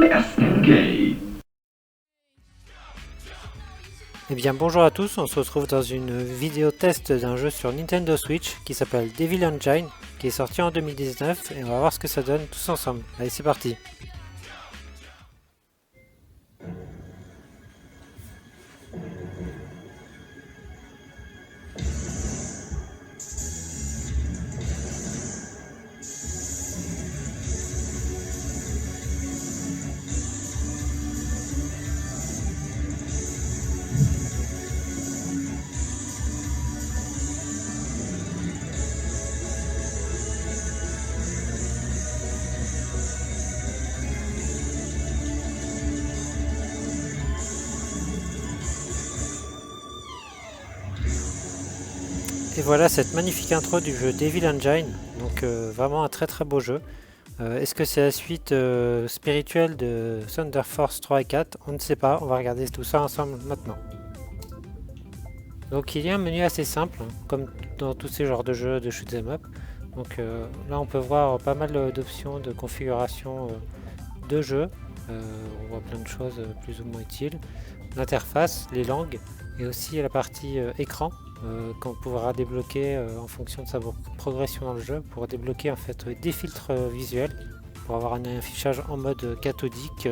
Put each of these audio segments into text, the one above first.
fast and gay. Eh bien bonjour à tous, on se retrouve dans une vidéo test d'un jeu sur Nintendo Switch qui s'appelle Devil Engine, qui est sorti en 2019 et on va voir ce que ça donne tous ensemble. Allez, c'est parti. Et voilà cette magnifique intro du jeu Devil Engine, donc vraiment un très beau jeu. Est-ce que c'est la suite spirituelle de Thunder Force 3 et 4? On ne sait pas, on va regarder tout ça ensemble maintenant. Donc il y a un menu assez simple, hein, comme dans tous ces genres de jeux de shoot'em up. Donc là on peut voir pas mal d'options de configuration de jeu. On voit plein de choses plus ou moins utiles. L'interface, les langues et aussi la partie écran qu'on pourra débloquer en fonction de sa progression dans le jeu pour débloquer en fait des filtres visuels pour avoir un affichage en mode cathodique,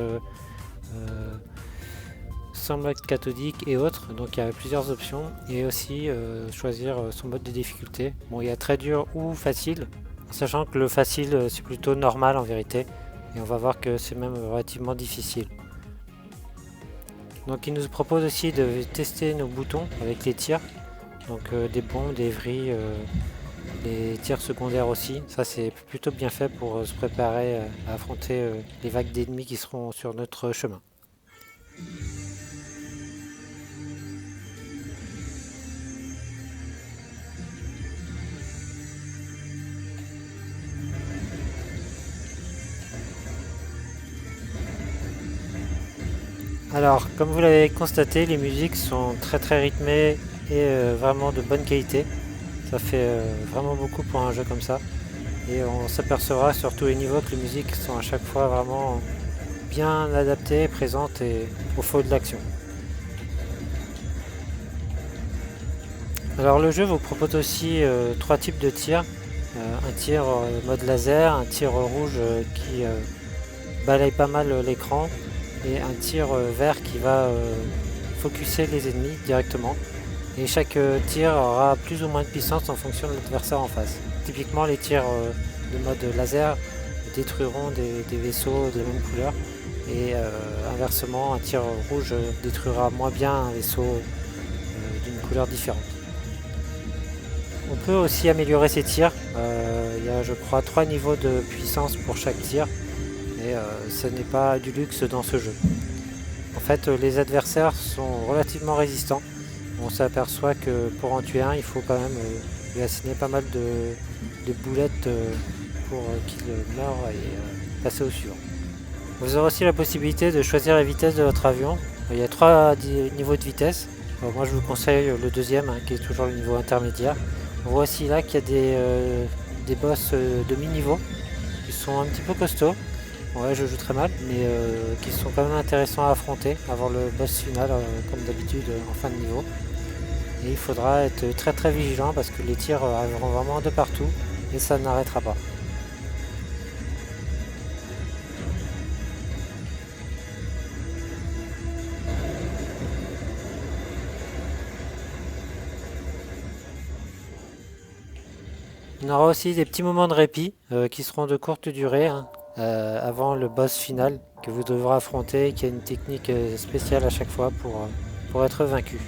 sans mode cathodique et autres. Donc il y a plusieurs options et aussi choisir son mode de difficulté. Bon, il y a très dur ou facile, sachant que le facile c'est plutôt normal en vérité et on va voir que c'est même relativement difficile. Donc il nous propose aussi de tester nos boutons avec les tirs, donc des bombes, des vrilles, les tirs secondaires aussi. Ça c'est plutôt bien fait pour se préparer à affronter les vagues d'ennemis qui seront sur notre chemin. Alors, comme vous l'avez constaté, les musiques sont très rythmées et vraiment de bonne qualité. Ça fait vraiment beaucoup pour un jeu comme ça. Et on s'apercevra sur tous les niveaux que les musiques sont à chaque fois vraiment bien adaptées, présentes et au feu de l'action. Alors le jeu vous propose aussi trois types de tirs. Un tir mode laser, un tir rouge qui balaye pas mal l'écran, et un tir vert qui va focuser les ennemis directement. Et chaque tir aura plus ou moins de puissance en fonction de l'adversaire en face. Typiquement les tirs de mode laser détruiront des vaisseaux de la même couleur, et inversement un tir rouge détruira moins bien un vaisseau d'une couleur différente. On peut aussi améliorer ses tirs. Il y a je crois 3 niveaux de puissance pour chaque tir. Et ce n'est pas du luxe dans ce jeu. En fait, les adversaires sont relativement résistants. On s'aperçoit que pour en tuer un, il faut quand même lui assigner pas mal de boulettes pour qu'il meure et passer au suivant. Vous aurez aussi la possibilité de choisir la vitesse de votre avion. Il y a 3 niveaux de vitesse. Alors moi je vous conseille le deuxième, qui est toujours le niveau intermédiaire. On voit aussi là qu'il y a des boss de mi-niveau qui sont un petit peu costauds. Ouais, je joue très mal, mais qui sont quand même intéressants à affronter avant le boss final, comme d'habitude en fin de niveau. Et il faudra être très vigilant parce que les tirs arriveront vraiment de partout et ça n'arrêtera pas. On aura aussi des petits moments de répit qui seront de courte durée, hein, avant le boss final que vous devrez affronter, qui a une technique spéciale à chaque fois pour être vaincu.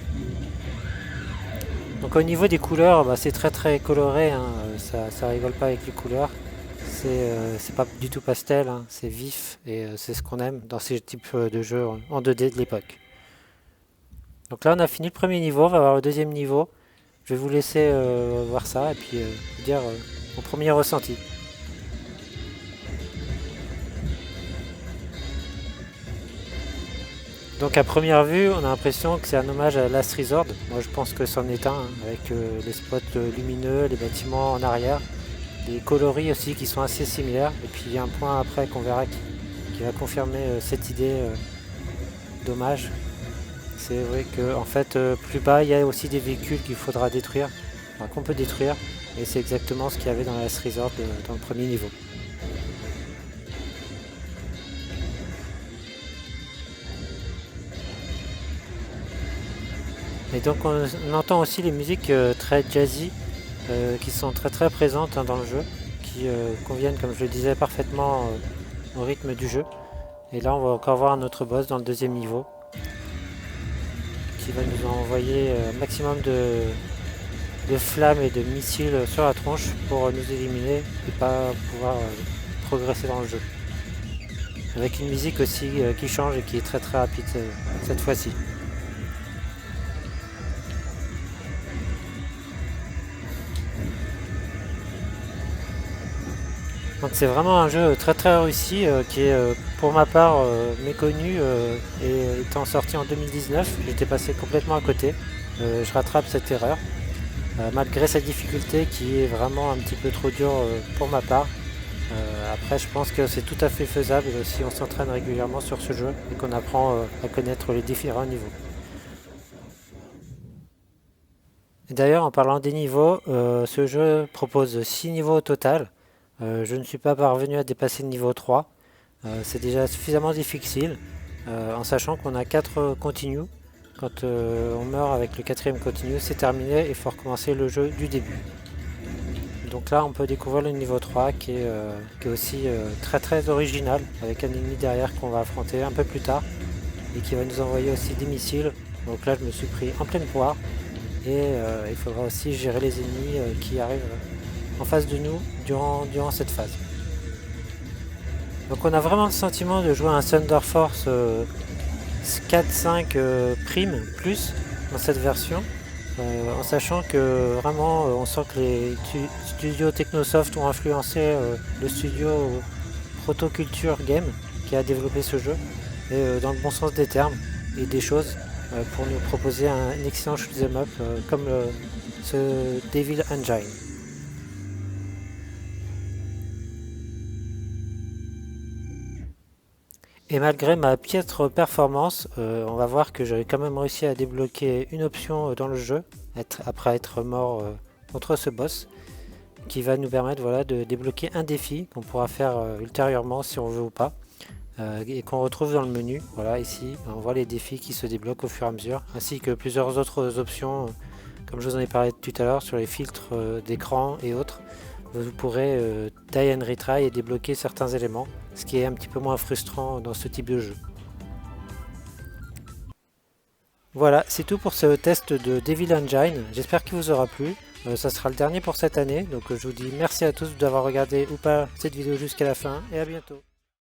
Donc au niveau des couleurs, c'est très coloré, hein, ça rigole pas avec les couleurs. C'est pas du tout pastel, hein, c'est vif et c'est ce qu'on aime dans ces types de jeux en 2D de l'époque. Donc là on a fini le premier niveau, on va voir le deuxième niveau. Je vais vous laisser voir ça et puis vous dire mon premier ressenti. Donc à première vue, on a l'impression que c'est un hommage à Last Resort. Moi je pense que c'en est un, hein, avec les spots lumineux, les bâtiments en arrière, des coloris aussi qui sont assez similaires. Et puis il y a un point après qu'on verra qui qui va confirmer cette idée. Dommage. C'est vrai que en fait plus bas il y a aussi des véhicules qu'il faudra détruire, enfin, qu'on peut détruire, et c'est exactement ce qu'il y avait dans la Last Resort dans le premier niveau. Et donc on entend aussi les musiques très jazzy qui sont très présentes dans le jeu, qui conviennent, comme je le disais, parfaitement au rythme du jeu. Et là on va encore voir un autre boss dans le deuxième niveau qui va nous envoyer un maximum de flammes et de missiles sur la tronche pour nous éliminer et pas pouvoir progresser dans le jeu. Avec une musique aussi qui change et qui est très rapide cette fois-ci. Donc c'est vraiment un jeu très réussi qui est pour ma part méconnu et étant sorti en 2019, j'étais passé complètement à côté. Je rattrape cette erreur malgré sa difficulté qui est vraiment un petit peu trop dure pour ma part. Après je pense que c'est tout à fait faisable si on s'entraîne régulièrement sur ce jeu et qu'on apprend à connaître les différents niveaux. Et d'ailleurs en parlant des niveaux, ce jeu propose 6 niveaux au total. Je ne suis pas parvenu à dépasser le niveau 3. C'est déjà suffisamment difficile, en sachant qu'on a 4 continues. Quand on meurt avec le 4e continue, c'est terminé et il faut recommencer le jeu du début. Donc là, on peut découvrir le niveau 3 qui est aussi très original, avec un ennemi derrière qu'on va affronter un peu plus tard et qui va nous envoyer aussi des missiles. Donc là, je me suis pris en pleine poire et il faudra aussi gérer les ennemis qui arrivent en face de nous durant cette phase. Donc on a vraiment le sentiment de jouer à un Thunder Force 4-5 prime plus dans cette version, en sachant que vraiment on sent que les studios Technosoft ont influencé le studio Protoculture Game qui a développé ce jeu, et dans le bon sens des termes et des choses, pour nous proposer un excellent shoot'em up comme ce Devil Engine. Et malgré ma piètre performance, on va voir que j'avais quand même réussi à débloquer une option dans le jeu, après être mort contre ce boss, qui va nous permettre de débloquer un défi qu'on pourra faire ultérieurement si on veut ou pas, et qu'on retrouve dans le menu. Voilà, ici, on voit les défis qui se débloquent au fur et à mesure, ainsi que plusieurs autres options, comme je vous en ai parlé tout à l'heure, sur les filtres d'écran et autres. Vous pourrez die and retry et débloquer certains éléments, ce qui est un petit peu moins frustrant dans ce type de jeu. Voilà, c'est tout pour ce test de Devil Engine, j'espère qu'il vous aura plu. Ça sera le dernier pour cette année, donc je vous dis merci à tous d'avoir regardé ou pas cette vidéo jusqu'à la fin, et à bientôt.